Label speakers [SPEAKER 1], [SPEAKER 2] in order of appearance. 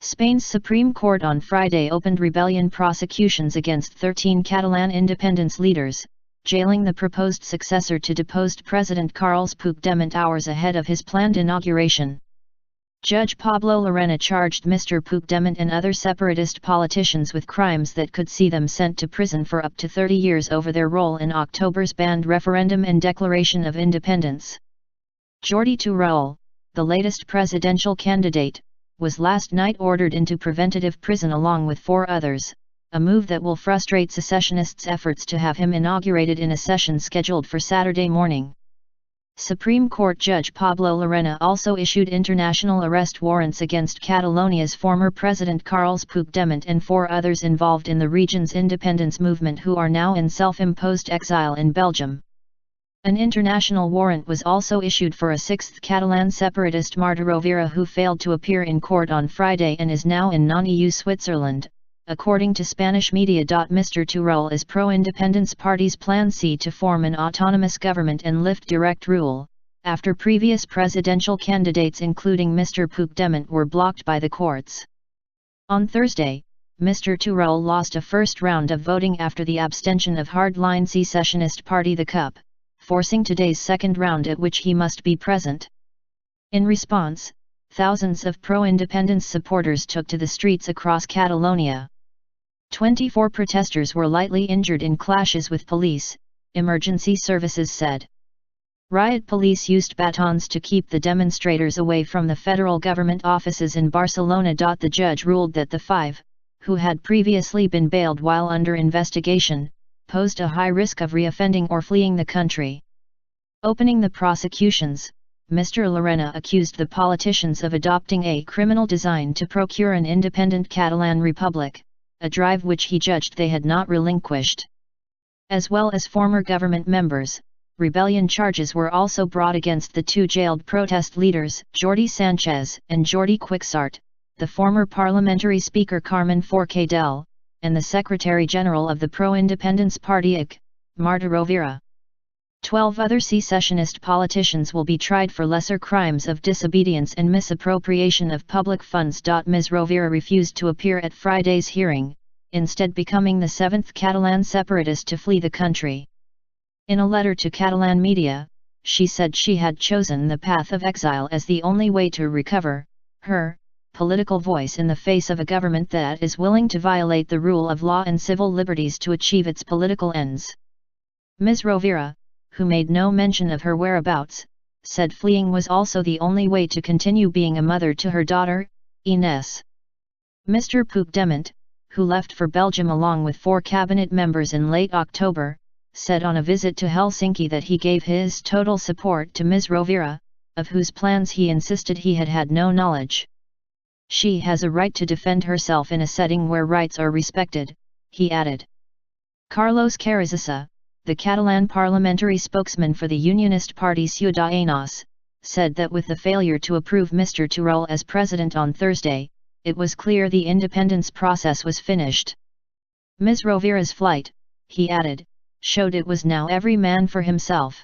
[SPEAKER 1] Spain's Supreme Court on Friday opened rebellion prosecutions against 13 Catalan independence leaders, jailing the proposed successor to deposed President Carles Puigdemont hours ahead of his planned inauguration. Judge Pablo Lorena charged Mr. Puigdemont and other separatist politicians with crimes that could see them sent to prison for up to 30 years over their role in October's banned referendum and declaration of independence. Jordi Turul, the latest presidential candidate, was last night ordered into preventative prison along with 4 others, a move that will frustrate secessionists' efforts to have him inaugurated in a session scheduled for Saturday morning. Supreme Court Judge Pablo Lorena also issued international arrest warrants against Catalonia's former president Carles Puigdemont and 4 others involved in the region's independence movement who are now in self-imposed exile in Belgium. An international warrant was also issued for a 6th Catalan separatist Marta Rovira who failed to appear in court on Friday and is now in non-EU Switzerland, according to Spanish media. Mr. Turul is pro-independence party's Plan C to form an autonomous government and lift direct rule, after previous presidential candidates including Mr. Puigdemont were blocked by the courts. On Thursday, Mr. Turul lost a first round of voting after the abstention of hardline secessionist party the CUP, forcing today's second round at which he must be present. In response, thousands of pro-independence supporters took to the streets across Catalonia. 24 protesters were lightly injured in clashes with police, emergency services said. Riot police used batons to keep the demonstrators away from the federal government offices in Barcelona. The judge ruled that the 5, who had previously been bailed while under investigation, posed a high risk of reoffending or fleeing the country. Opening the prosecutions, Mr. Lorena accused the politicians of adopting a criminal design to procure an independent Catalan republic, a drive which he judged they had not relinquished. As well as former government members, rebellion charges were also brought against the 2 jailed protest leaders, Jordi Sanchez and Jordi Cuixart, the former parliamentary speaker Carmen Forcadell, and the Secretary-General of the pro-independence party IC, Marta Rovira. 12 other secessionist politicians will be tried for lesser crimes of disobedience and misappropriation of public funds. Ms. Rovira refused to appear at Friday's hearing, instead becoming the 7th Catalan separatist to flee the country. In a letter to Catalan media, she said she had chosen the path of exile as the only way to recover her political voice in the face of a government that is willing to violate the rule of law and civil liberties to achieve its political ends. Ms. Rovira, who made no mention of her whereabouts, said fleeing was also the only way to continue being a mother to her daughter, Ines. Mr. Puigdemont, who left for Belgium along with 4 cabinet members in late October, said on a visit to Helsinki that he gave his total support to Ms. Rovira, of whose plans he insisted he had had no knowledge. She has a right to defend herself in a setting where rights are respected, he added. Carlos Carrizosa, the Catalan parliamentary spokesman for the Unionist party Ciudadanos, said that with the failure to approve Mr. Turul as president on Thursday, it was clear the independence process was finished. Ms. Rovira's flight, he added, showed it was now every man for himself.